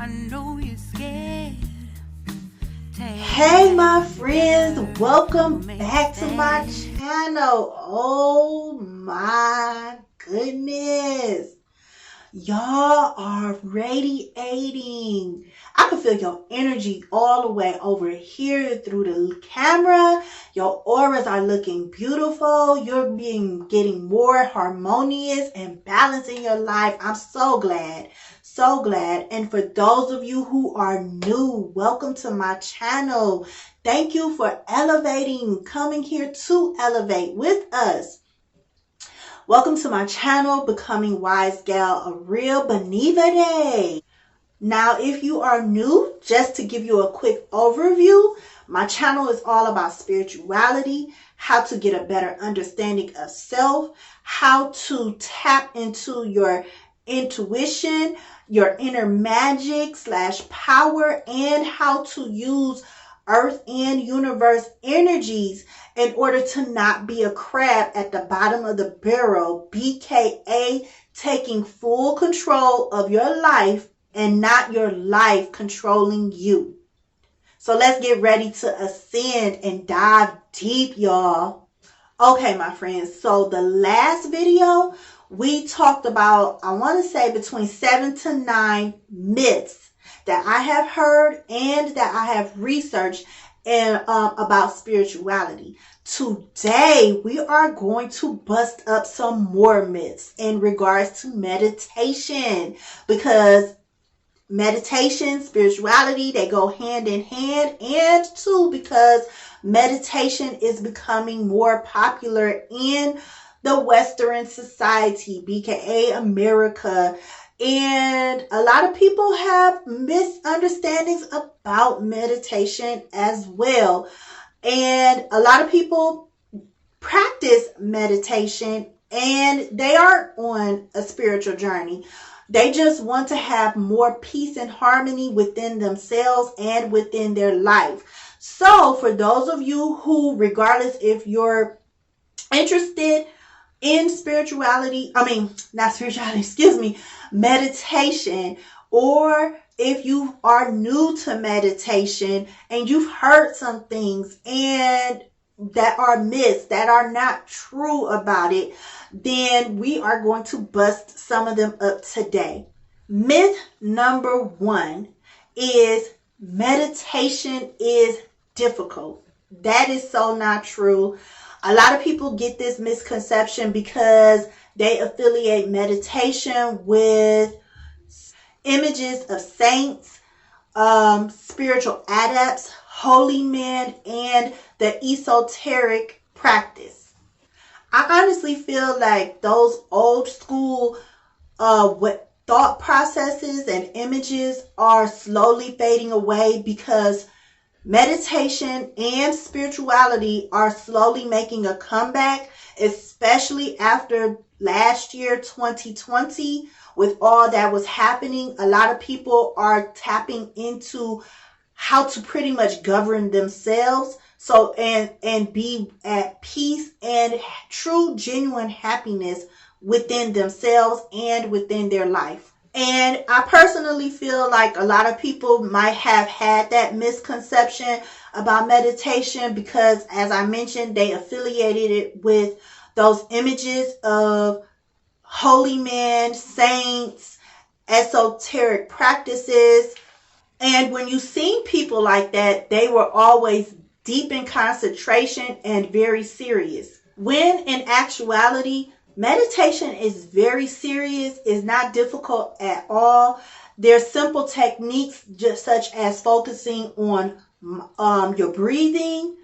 I know you're scared. Hey my friends, welcome back to my channel. Oh my goodness. Y'all are radiating. I can feel your energy all the way over here through the camera. Your auras are looking beautiful. You're getting more harmonious and balanced in your life. I'm so glad. So glad. And for those of you who are new, welcome to my channel. Thank you for elevating, coming here to elevate with us. Welcome to my channel, Becoming Wise Gal, a real Benevide. Now, if you are new, just to give you a quick overview, my channel is all about spirituality, how to get a better understanding of self, how to tap into your intuition, your inner magic / power, and how to use earth and universe energies in order to not be a crab at the bottom of the barrel, BKA taking full control of your life and not your life controlling you. So let's get ready to ascend and dive deep, y'all. Okay, my friends, so the last video we talked about, I want to say between 7 to 9 myths that I have heard and that I have researched and about spirituality. Today, we are going to bust up some more myths in regards to meditation, because meditation, spirituality, they go hand in hand, and too because meditation is becoming more popular in the Western society, BKA America. And a lot of people have misunderstandings about meditation as well. And a lot of people practice meditation and they aren't on a spiritual journey. They just want to have more peace and harmony within themselves and within their life. So for those of you who, regardless if you're interested in meditation, or if you are new to meditation and you've heard some things and that are myths, that are not true about it, then we are going to bust some of them up today. Myth number 1 is meditation is difficult. That is so not true. A lot of people get this misconception because they affiliate meditation with images of saints, spiritual adepts, holy men, and the esoteric practice. I honestly feel like those old school thought processes and images are slowly fading away, because meditation and spirituality are slowly making a comeback, especially after last year, 2020, with all that was happening. A lot of people are tapping into how to pretty much govern themselves, so and be at peace and true, genuine happiness within themselves and within their life. And I personally feel like a lot of people might have had that misconception about meditation because, as I mentioned, they affiliated it with those images of holy men, saints, esoteric practices. And when you see people like that, they were always deep in concentration and very serious. When in actuality, meditation is very serious, is not difficult at all. There's simple techniques just such as focusing on your breathing,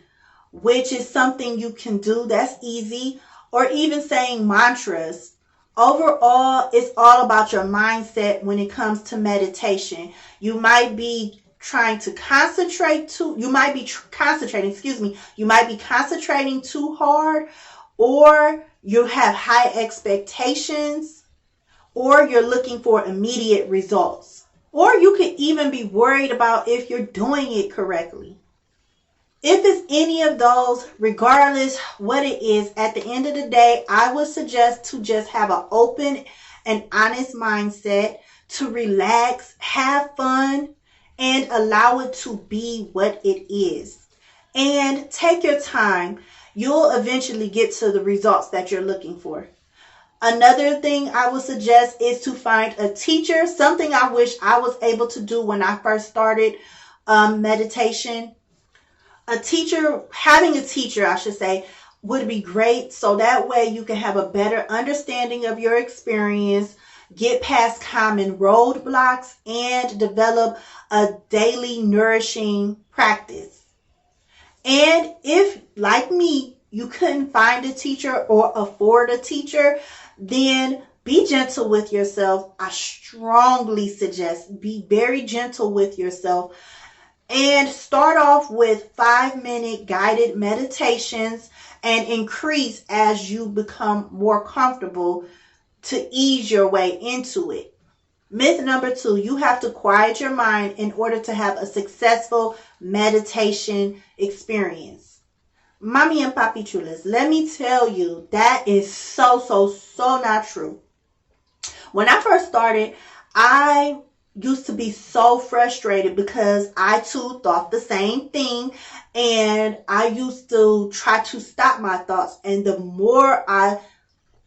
which is something you can do. That's easy. Or even saying mantras. Overall, it's all about your mindset when it comes to meditation. You might be concentrating too hard, or you have high expectations, or you're looking for immediate results. Or you could even be worried about if you're doing it correctly. If it's any of those, regardless what it is, at the end of the day, I would suggest to just have an open and honest mindset, to relax, have fun, and allow it to be what it is. And take your time. You'll eventually get to the results that you're looking for. Another thing I would suggest is to find a teacher, something I wish I was able to do when I first started meditation. Having a teacher, I should say, would be great. So that way you can have a better understanding of your experience, get past common roadblocks, and develop a daily nourishing practice. And if, like me, you couldn't find a teacher or afford a teacher, then be gentle with yourself. I strongly suggest be very gentle with yourself and start off with 5-minute guided meditations and increase as you become more comfortable to ease your way into it. Myth number 2, you have to quiet your mind in order to have a successful meditation experience. Mommy and Papi Chulas, let me tell you, that is so not true. When I first started, I used to be so frustrated because I too thought the same thing, and I used to try to stop my thoughts, and the more I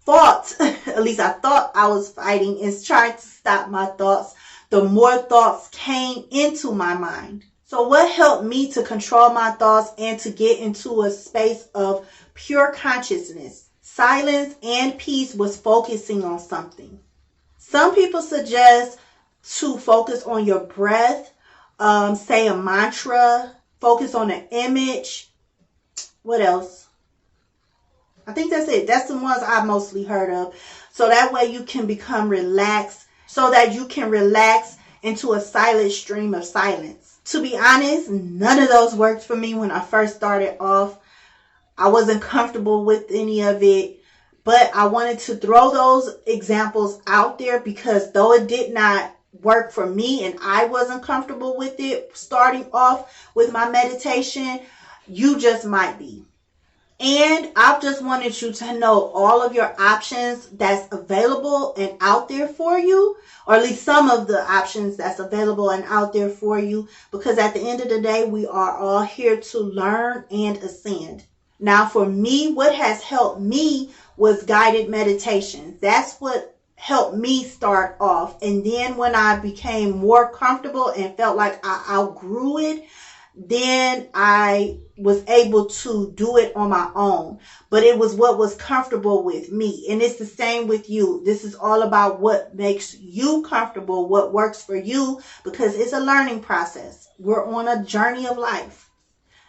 fought, at least I thought I was fighting, is trying to stop my thoughts, the more thoughts came into my mind. So what helped me to control my thoughts and to get into a space of pure consciousness, silence, and peace was focusing on something. Some people suggest to focus on your breath, say a mantra, focus on an image. What else? I think that's it. That's the ones I mostly heard of. So that way you can become relaxed, so that you can relax into a silent stream of silence. To be honest, none of those worked for me when I first started off. I wasn't comfortable with any of it, but I wanted to throw those examples out there because though it did not work for me and I wasn't comfortable with it starting off with my meditation, you just might be. And I just wanted you to know all of your options that's available and out there for you, or at least some of the options that's available and out there for you, because at the end of the day, we are all here to learn and ascend. Now, for me, what has helped me was guided meditation. That's what helped me start off. And then when I became more comfortable and felt like I outgrew it, then I was able to do it on my own. But it was what was comfortable with me. And it's the same with you. This is all about what makes you comfortable, what works for you, because it's a learning process. We're on a journey of life.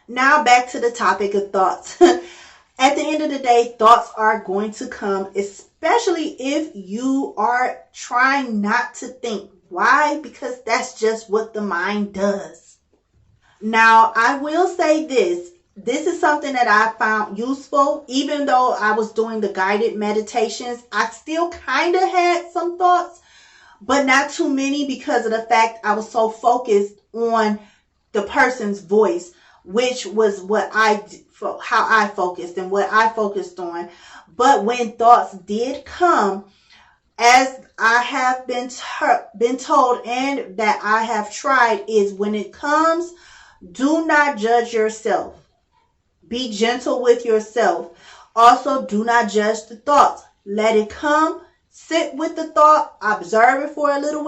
Now back to the topic of thoughts. At the end of the day, thoughts are going to come, especially if you are trying not to think. Why? Because that's just what the mind does. Now, I will say this. This is something that I found useful. Even though I was doing the guided meditations, I still kind of had some thoughts, but not too many because of the fact I was so focused on the person's voice, which was how I focused and what I focused on. But when thoughts did come, as I have been told and that I have tried, is when it comes, do not judge yourself. Be gentle with yourself. Also, do not judge the thoughts. Let it come. Sit with the thought. Observe it for a little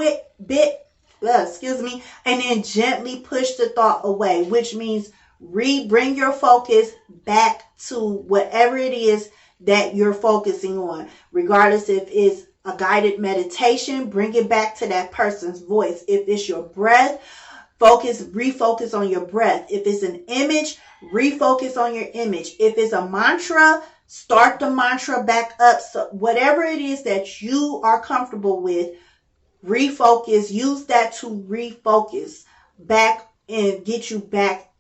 bit. And then gently push the thought away, which means bring your focus back to whatever it is that you're focusing on. Regardless if it's a guided meditation, bring it back to that person's voice. If it's your breath, refocus on your breath. If it's an image, refocus on your image. If it's a mantra, start the mantra back up. So whatever it is that you are comfortable with, refocus. Use that to refocus back and get you back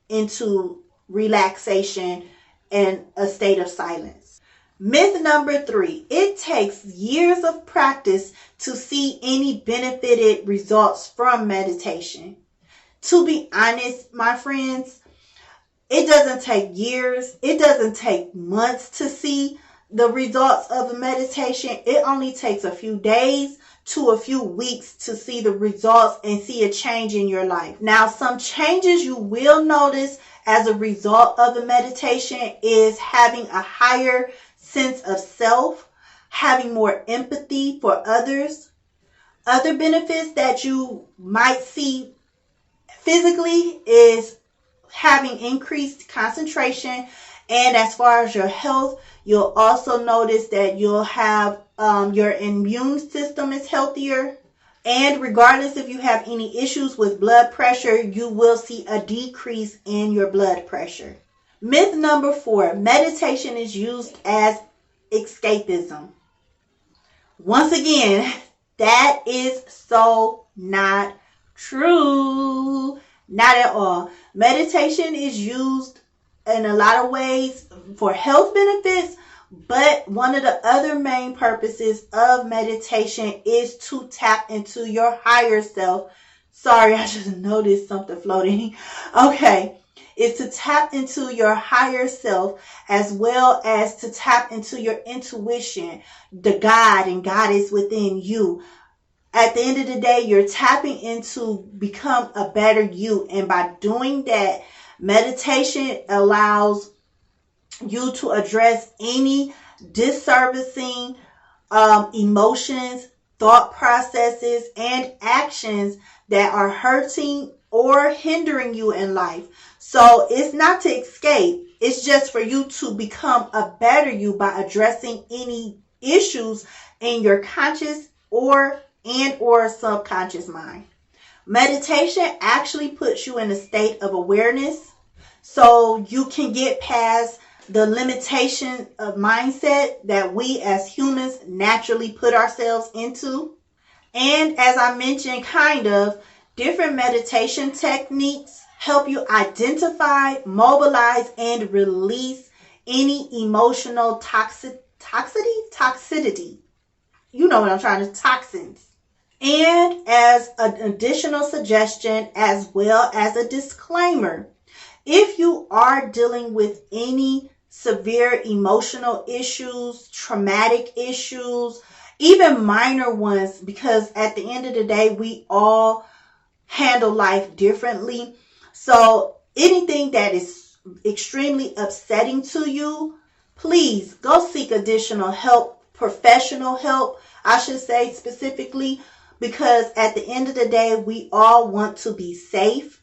into relaxation and a state of silence. Myth number 3, it takes years of practice to see any benefited results from meditation. To be honest, my friends, it doesn't take years. It doesn't take months to see the results of a meditation. It only takes a few days to a few weeks to see the results and see a change in your life. Now, some changes you will notice as a result of the meditation is having a higher sense of self, having more empathy for others. Other benefits that you might see physically is having increased concentration, and as far as your health, you'll also notice that you'll have your immune system is healthier, and regardless if you have any issues with blood pressure, you will see a decrease in your blood pressure. Myth number 4, meditation is used as escapism. Once again, that is so not true. Not at all. Meditation is used in a lot of ways for health benefits, but one of the other main purposes of meditation is to tap into your higher self. Sorry, I just noticed something floating. Okay. Is to tap into your higher self, as well as to tap into your intuition, the God and Goddess within you. At the end of the day, you're tapping into become a better you. And by doing that, meditation allows you to address any disservicing emotions, thought processes, and actions that are hurting or hindering you in life. So it's not to escape. It's just for you to become a better you by addressing any issues in your conscious or subconscious mind. Meditation actually puts you in a state of awareness so you can get past the limitation of mindset that we as humans naturally put ourselves into. And as I mentioned, different meditation techniques help you identify, mobilize, and release any emotional toxicity. You know what I'm trying to, toxins. And as an additional suggestion, as well as a disclaimer, if you are dealing with any severe emotional issues, traumatic issues, even minor ones, because at the end of the day, we all handle life differently. So anything that is extremely upsetting to you, please go seek additional help, professional help, I should say specifically, because at the end of the day, we all want to be safe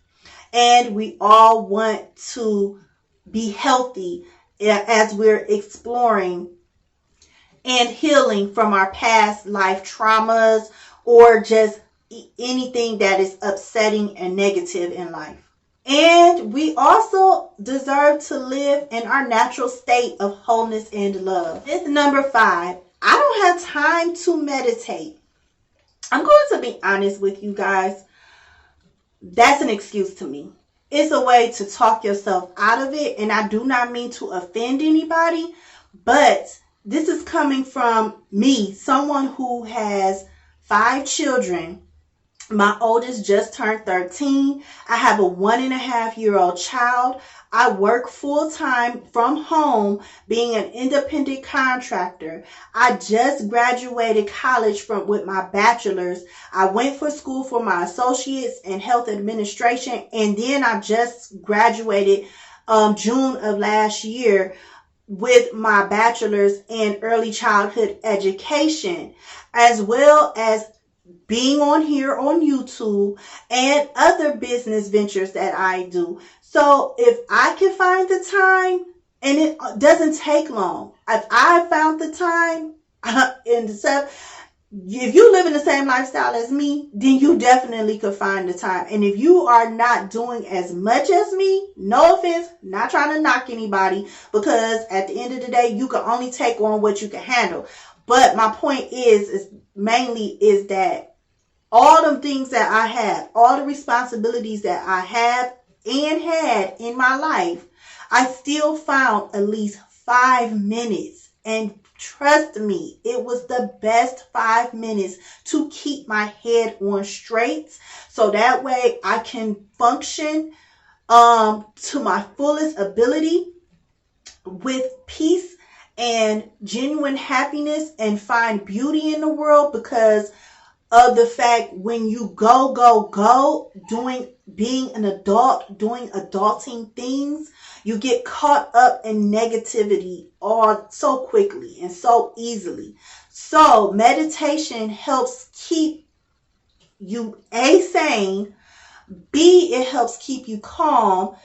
and we all want to be healthy as we're exploring and healing from our past life traumas or just anything that is upsetting and negative in life. And we also deserve to live in our natural state of wholeness and love. Myth number 5, I don't have time to meditate. I'm going to be honest with you guys. That's an excuse to me. It's a way to talk yourself out of it. And I do not mean to offend anybody, but this is coming from me, someone who has 5 children. My oldest just turned 13. I have a 1.5-year-old child. I work full-time from home being an independent contractor. I just graduated college with my bachelor's. I went for school for my associates in health administration, and then I just graduated June of last year with my bachelor's in early childhood education, as well as being on here on YouTube and other business ventures that I do. So if I can find the time, and it doesn't take long, if I found the time and the stuff, if you live in the same lifestyle as me, then you definitely could find the time. And if you are not doing as much as me, no offense, not trying to knock anybody, because at the end of the day, you can only take on what you can handle. But my point is that all the things that I have, all the responsibilities that I have and had in my life, I still found at least 5 minutes. And trust me, it was the best 5 minutes to keep my head on straight. So that way I can function to my fullest ability with peace and genuine happiness and find beauty in the world, because of the fact when you go, being an adult, doing adulting things, you get caught up in negativity all so quickly and so easily. So meditation helps keep you sane, B, it helps keep you calm,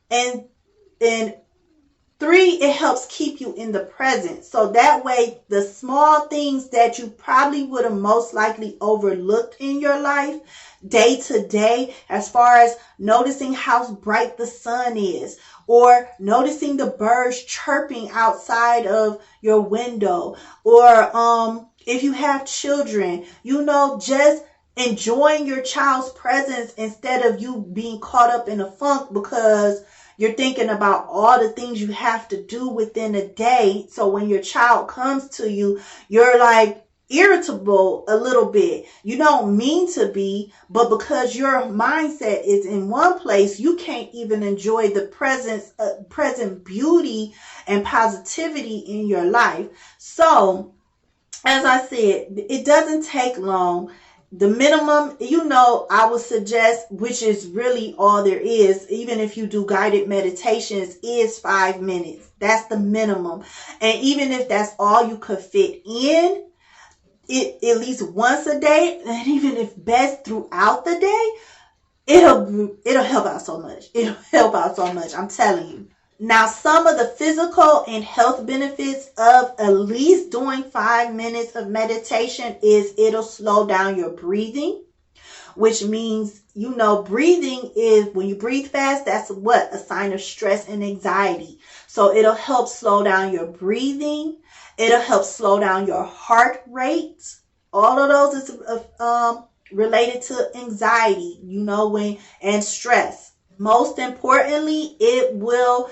and and three, it helps keep you in the present. So that way, the small things that you probably would have most likely overlooked in your life day to day, as far as noticing how bright the sun is, or noticing the birds chirping outside of your window, or if you have children, just enjoying your child's presence instead of you being caught up in a funk because you're thinking about all the things you have to do within a day. So when your child comes to you, you're like irritable a little bit. You don't mean to be, but because your mindset is in one place, you can't even enjoy the present beauty and positivity in your life. So, as I said, it doesn't take long. The minimum, I would suggest, which is really all there is, even if you do guided meditations, is 5 minutes. That's the minimum. And even if that's all you could fit in, it at least once a day, and even if best throughout the day, it'll help out so much. It'll help out so much. I'm telling you. Now, some of the physical and health benefits of at least doing 5 minutes of meditation is it'll slow down your breathing, which means, breathing is, when you breathe fast, that's a sign of stress and anxiety. So it'll help slow down your breathing. It'll help slow down your heart rate. All of those is related to anxiety, and stress. Most importantly, it will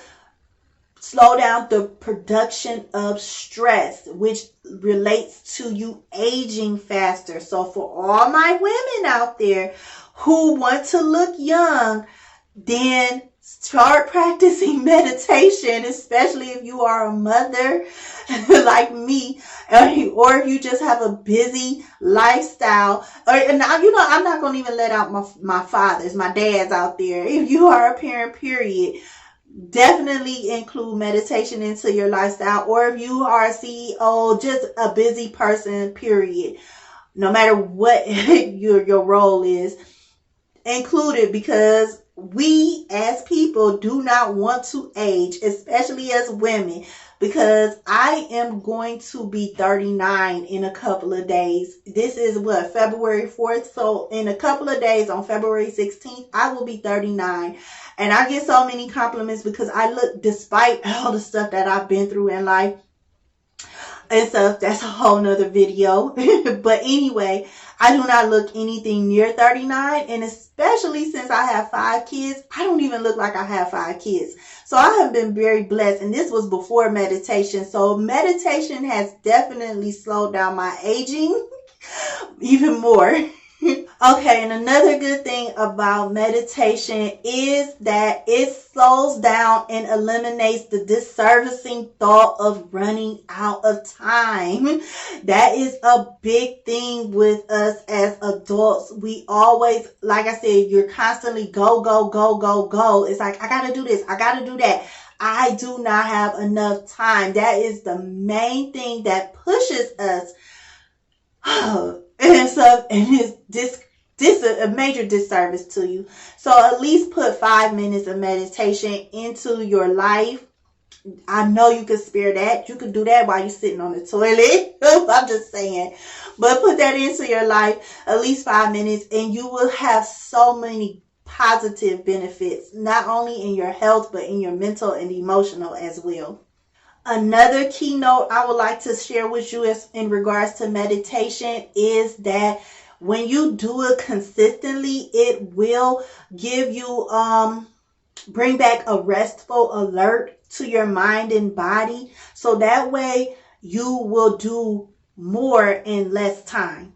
slow down the production of stress, which relates to you aging faster. So for all my women out there who want to look young, then start practicing meditation, especially if you are a mother like me, or if you just have a busy lifestyle. I'm not going to even let out my fathers, my dads out there. If you are a parent, period, definitely include meditation into your lifestyle. Or if you are a CEO, just a busy person, period, no matter what your role is, include it, because we as people do not want to age, especially as women, because I am going to be 39 in a couple of days. This is February 4th. So in a couple of days, on February 16th, I will be 39. And I get so many compliments because I look, despite all the stuff that I've been through in life and stuff, that's a whole nother video. But anyway, I do not look anything near 39. And especially since I have 5 kids, I don't even look like I have 5 kids. So I have been very blessed. And this was before meditation. So meditation has definitely slowed down my aging even more. Okay, and another good thing about meditation is that it slows down and eliminates the disservicing thought of running out of time. That is a big thing with us as adults. We always, like I said, you're constantly go. It's like, I gotta do this, I gotta do that. I do not have enough time. That is the main thing that pushes us. And it's a major disservice to you. So at least put 5 minutes of meditation into your life. I know you can spare that. You can do that while you're sitting on the toilet. I'm just saying. But put that into your life, at least 5 minutes, and you will have so many positive benefits, not only in your health, but in your mental and emotional as well. Another keynote I would like to share with you in regards to meditation is that when you do it consistently, it will give you, bring back a restful alert to your mind and body. So that way you will do more in less time.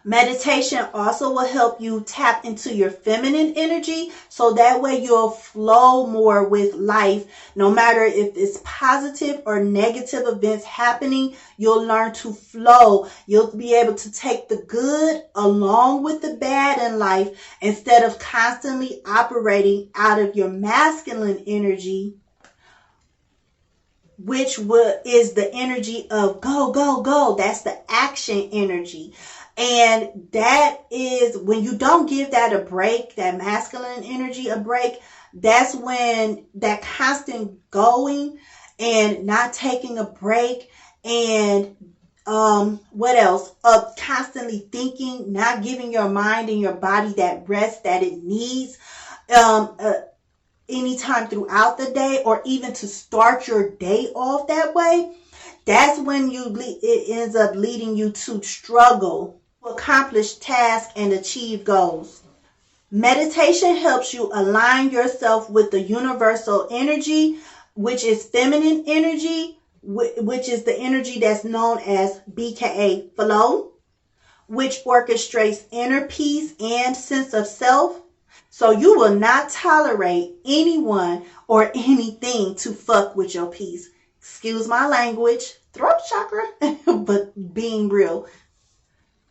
Meditation also will help you tap into your feminine energy, so that way you'll flow more with life. No matter if it's positive or negative events happening, you'll learn to flow. You'll be able to take the good along with the bad in life instead of constantly operating out of your masculine energy, which is the energy of go, go, go. That's the action energy. And that is when you don't give that a break, that masculine energy a break, that's when that constant going and not taking a break, and what else? Constantly thinking, not giving your mind and your body that rest that it needs. Anytime throughout the day, or even to start your day off that way, that's when it ends up leading you to struggle, accomplish tasks, and achieve goals. Meditation helps you align yourself with the universal energy, which is feminine energy, which is the energy that's known as BKA flow, which orchestrates inner peace and sense of self. So you will not tolerate anyone or anything to fuck with your peace. Excuse my language, throat chakra, but being real.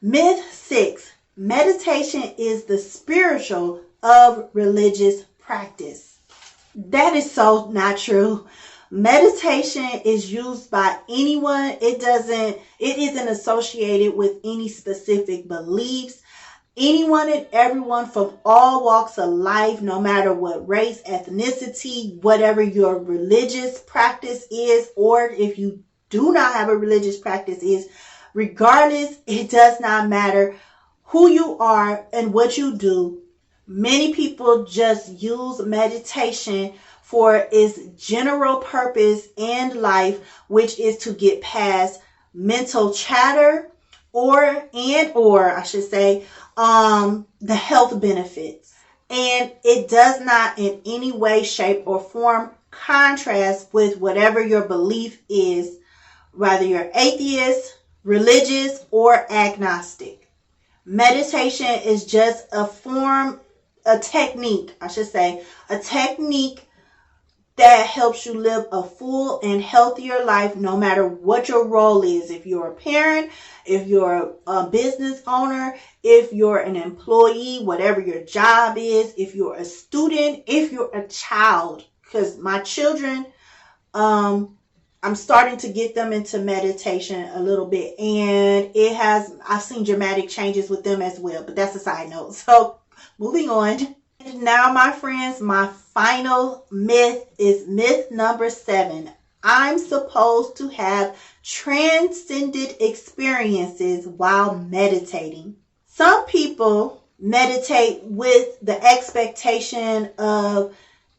Myth 6. Meditation is the spiritual of religious practice. That is so not true. Meditation is used by anyone. It isn't associated with any specific beliefs. Anyone and everyone from all walks of life, no matter what race, ethnicity, whatever your religious practice is, or if you do not have a religious practice is, regardless, it does not matter who you are and what you do. Many people just use meditation for its general purpose in life, which is to get past mental chatter or I should say, the health benefits. And it does not in any way, shape, or form contrast with whatever your belief is, whether you're atheist, religious, or agnostic. Meditation is just a technique that helps you live a full and healthier life, no matter what your role is. If you're a parent, if you're a business owner, if you're an employee, whatever your job is, if you're a student, if you're a child. Because my children, I'm starting to get them into meditation a little bit, and I've seen dramatic changes with them as well, but that's a side note. So moving on. Now, my friends, my final myth is myth number 7. I'm supposed to have transcended experiences while meditating. Some people meditate with the expectation of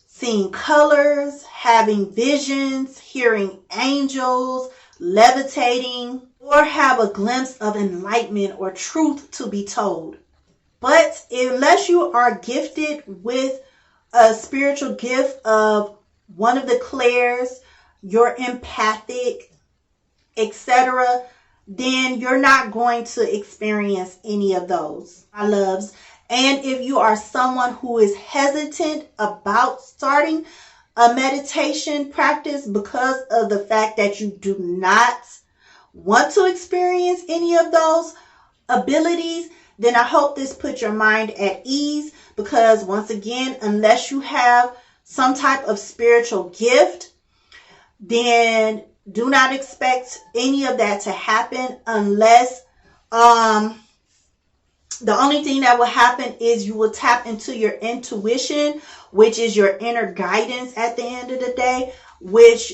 seeing colors, having visions, hearing angels, levitating, or have a glimpse of enlightenment or truth to be told. But unless you are gifted with a spiritual gift of one of the clairs, you're empathic, etc., then you're not going to experience any of those, my loves. And if you are someone who is hesitant about starting a meditation practice because of the fact that you do not want to experience any of those abilities, then I hope this puts your mind at ease, because once again, unless you have some type of spiritual gift, then do not expect any of that to happen, unless the only thing that will happen is you will tap into your intuition, which is your inner guidance at the end of the day, which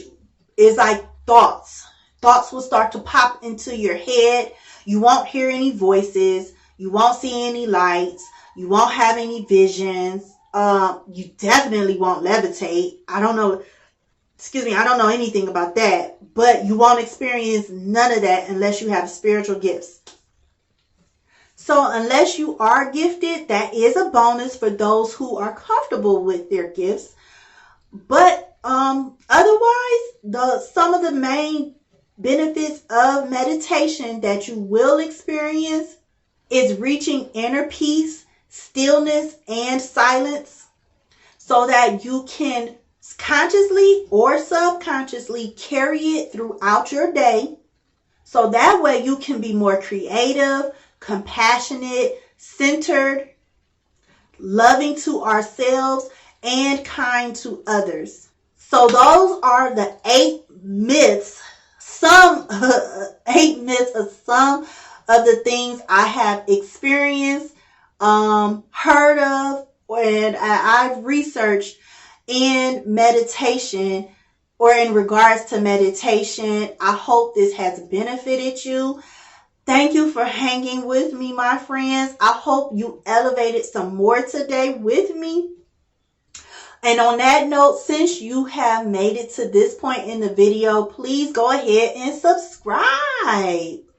is like thoughts. Thoughts will start to pop into your head. You won't hear any voices. You won't see any lights. You won't have any visions. You definitely won't levitate. I don't know anything about that. But you won't experience none of that unless you have spiritual gifts. So unless you are gifted, that is a bonus for those who are comfortable with their gifts. But otherwise, some of the main benefits of meditation that you will experience is reaching inner peace, stillness, and silence so that you can consciously or subconsciously carry it throughout your day. So that way you can be more creative, compassionate, centered, loving to ourselves, and kind to others. So those are the 8 myths, some 8 myths of some of the things I have experienced, heard of, and I've researched in meditation or in regards to meditation. I hope this has benefited you. Thank you for hanging with me, my friends. I hope you elevated some more today with me. And on that note, since you have made it to this point in the video, please go ahead and subscribe.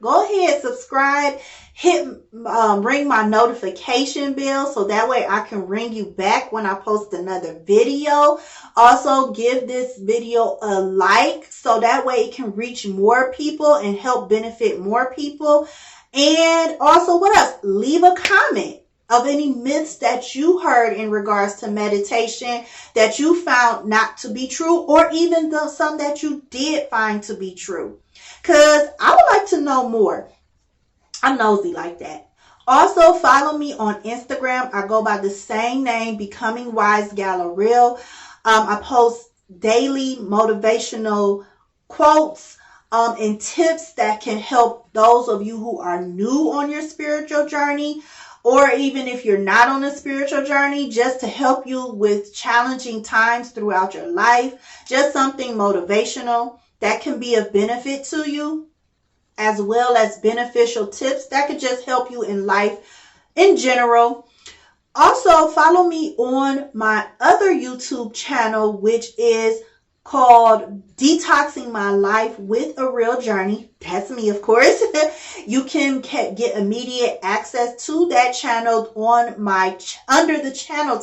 Go ahead, subscribe. Ring my notification bell so that way I can ring you back when I post another video. Also, give this video a like so that way it can reach more people and help benefit more people. And also, what else? Leave a comment of any myths that you heard in regards to meditation that you found not to be true, or even some that you did find to be true. Because I would like to know more. I'm nosy like that. Also, follow me on Instagram. I go by the same name, Becoming Wise Gallery. I post daily motivational quotes and tips that can help those of you who are new on your spiritual journey, or even if you're not on a spiritual journey, just to help you with challenging times throughout your life. Just something motivational that can be of benefit to you, as well as beneficial tips that could just help you in life in general. Also, follow me on my other YouTube channel, which is called Detoxing My Life with a Real Journey. That's me, of course. You can get immediate access to that channel on my under the channel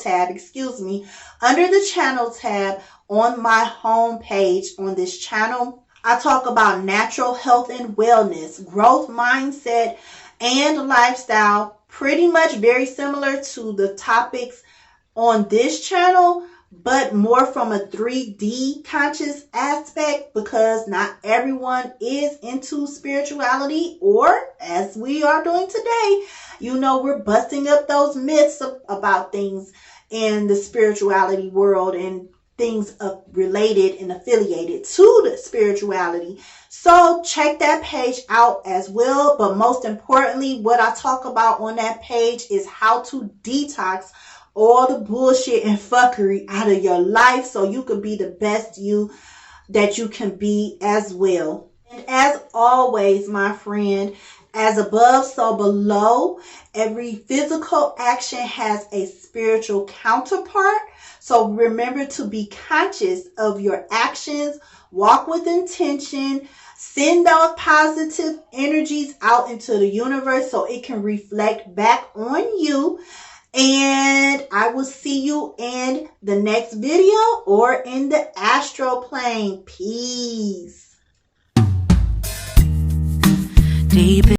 tab on my home page on this channel. I talk about natural health and wellness, growth mindset, and lifestyle, pretty much very similar to the topics on this channel, but more from a 3D conscious aspect, because not everyone is into spirituality, or as we are doing today, we're busting up those myths about things in the spirituality world and things related and affiliated to the spirituality. So check that page out as well. But most importantly, what I talk about on that page is how to detox all the bullshit and fuckery out of your life so you can be the best you that you can be as well. And as always, my friend, as above, so below. Every physical action has a spiritual counterpart. So remember to be conscious of your actions. Walk with intention. Send those positive energies out into the universe so it can reflect back on you. And I will see you in the next video or in the astral plane. Peace. Deep